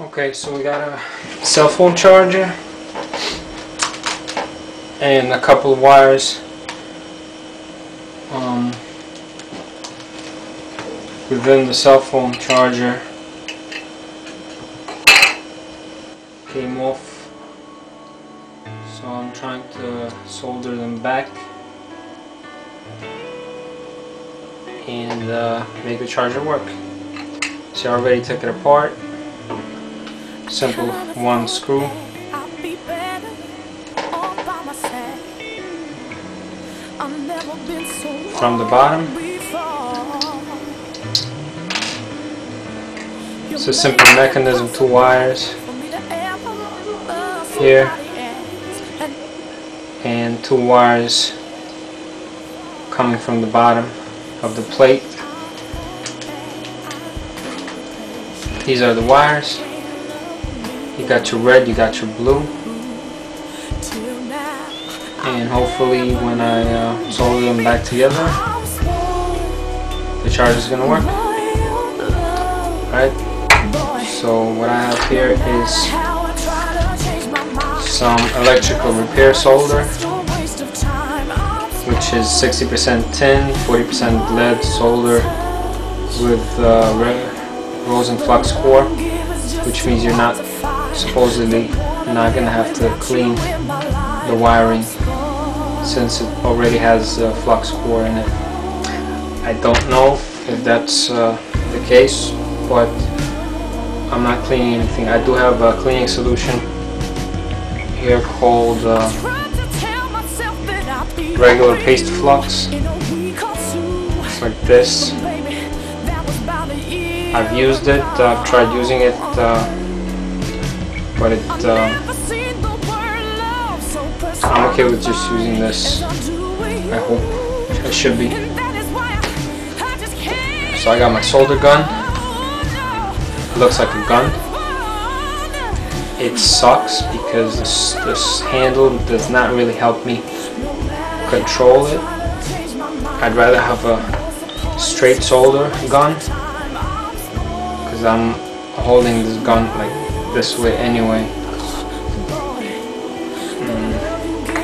Okay, so we got a cell phone charger and a couple of wires within the cell phone charger came off, so I'm trying to solder them back and make the charger work. So I already took it apart. Simple one screw. From the bottom. It's a simple mechanism, 2 wires here and 2 wires coming from the bottom of the plate. These are the wires. You got your red, you got your blue, and hopefully when I solder them back together, the charger is going to work. Alright, so what I have here is some electrical repair solder, which is 60% tin, 40% lead solder with Rosenflux core, which means you're not supposedly not going to have to clean the wiring since it already has flux core in it. I don't know if that's the case, but I'm not cleaning anything. I do have a cleaning solution here called regular paste flux. It's like this. I've used it, I've tried using it, but I'm okay with just using this. I hope it should be. So I got my solder gun. It looks like a gun. It sucks because this handle does not really help me control it. I'd rather have a straight solder gun, because I'm holding this gun like this way anyway,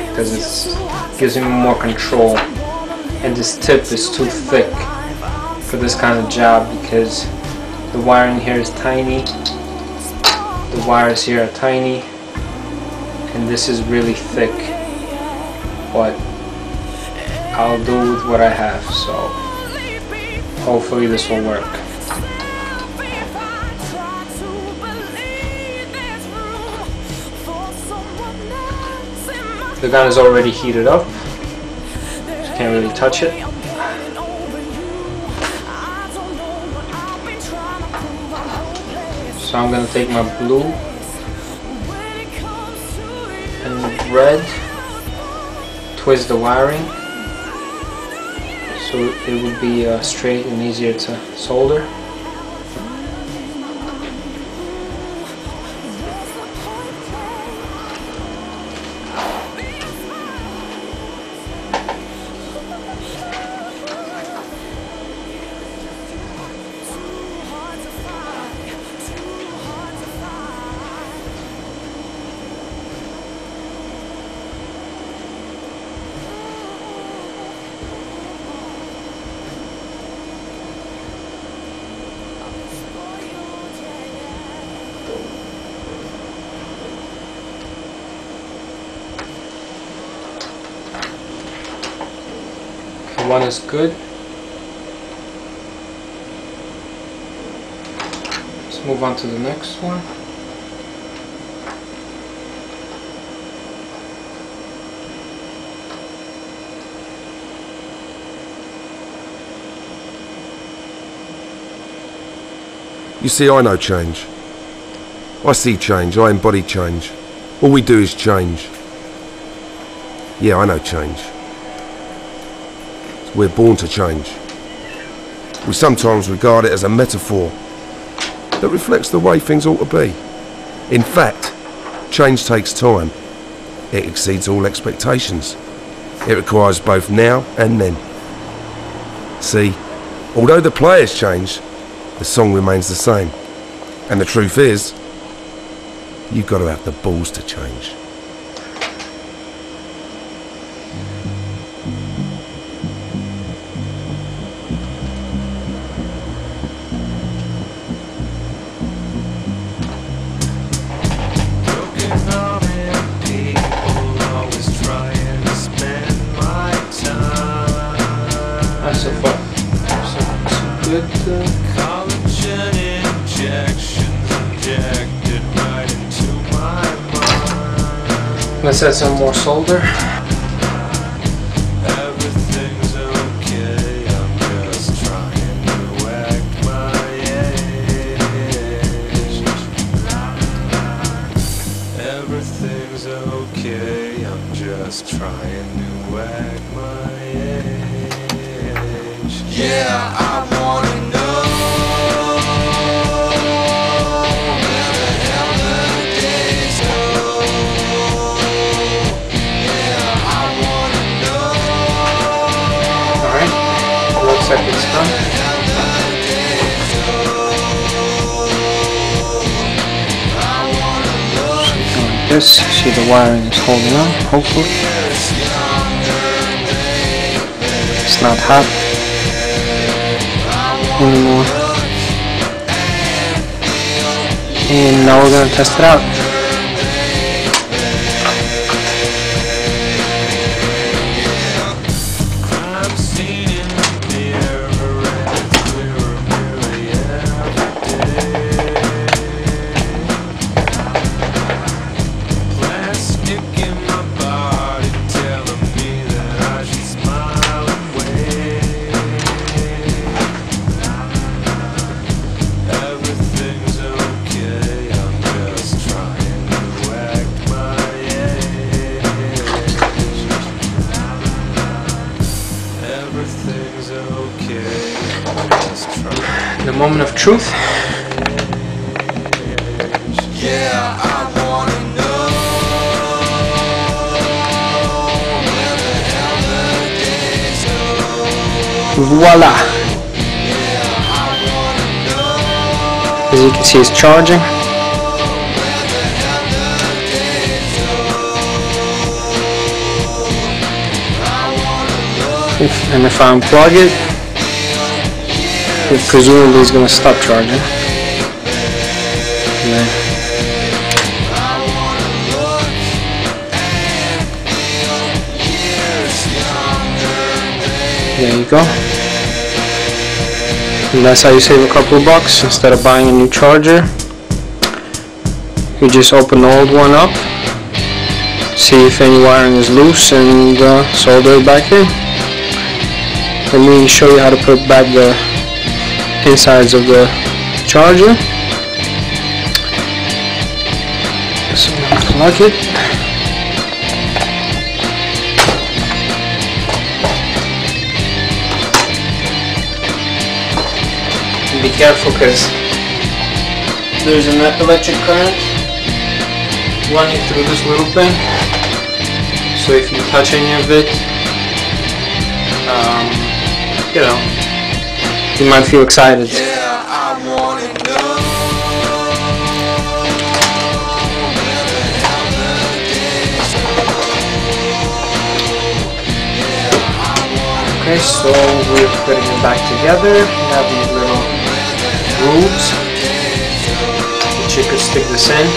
because it gives me more control, and this tip is too thick for this kind of job because the wiring here is tiny, the wires here are tiny, and this is really thick, but I'll do with what I have, so hopefully this will work. The gun is already heated up, so you can't really touch it. So I'm going to take my blue and red, twist the wiring so it would be straight and easier to solder. One is good. Let's move on to the next one. You see, I know change. I see change, I embody change. All we do is change. Yeah, I know change. We're born to change. We sometimes regard it as a metaphor that reflects the way things ought to be. In fact, change takes time. It exceeds all expectations. It requires both now and then. See, although the players change, the song remains the same. And the truth is, you've got to have the balls to change. So far, so good. Collagen injections injected right into my mind. Let's add some more solder. Everything's okay, I'm just trying to act my age. Everything's okay, I'm just trying to act my age. Yeah, I wanna know where the hell the days go. Yeah, I wanna know. Alright, looks like it's done. Something like this. See the wiring is holding on, hopefully. It's not hot anymore. And now we're going to test it out. I'm seen in the mirror and clearer nearly every day. Plastic in my body telling me that I should smile away. Everything's okay, I'm just trying to act my age. Everything's okay, I'm just trying. The moment of truth. Yeah, I wanna know where the hell the days go. Voila! Yeah, I wanna know As you can see, it's charging. where the hell the days go. If I unplug it, it presumably is going to stop charging. And then there you go. And that's how you save a couple of bucks. Instead of buying a new charger, you just open the old one up, see if any wiring is loose, and solder it back in. Let me show you how to put back the insides of the charger. So unplug it. And be careful because there's an electric current running through this little thing. So if you touch any of it, you know, you might feel excited. Yeah, I wanna know where the hell the days go. Okay, so we're putting it back together. We have these little grooves that you could stick this in.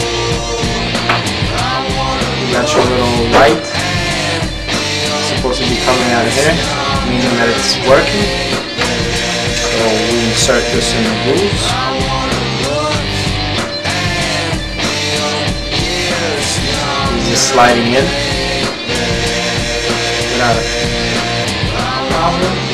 You got your little light. It's supposed to be coming out of here, meaning that it's working. So we insert this in the grooves. It's just sliding in without a problem.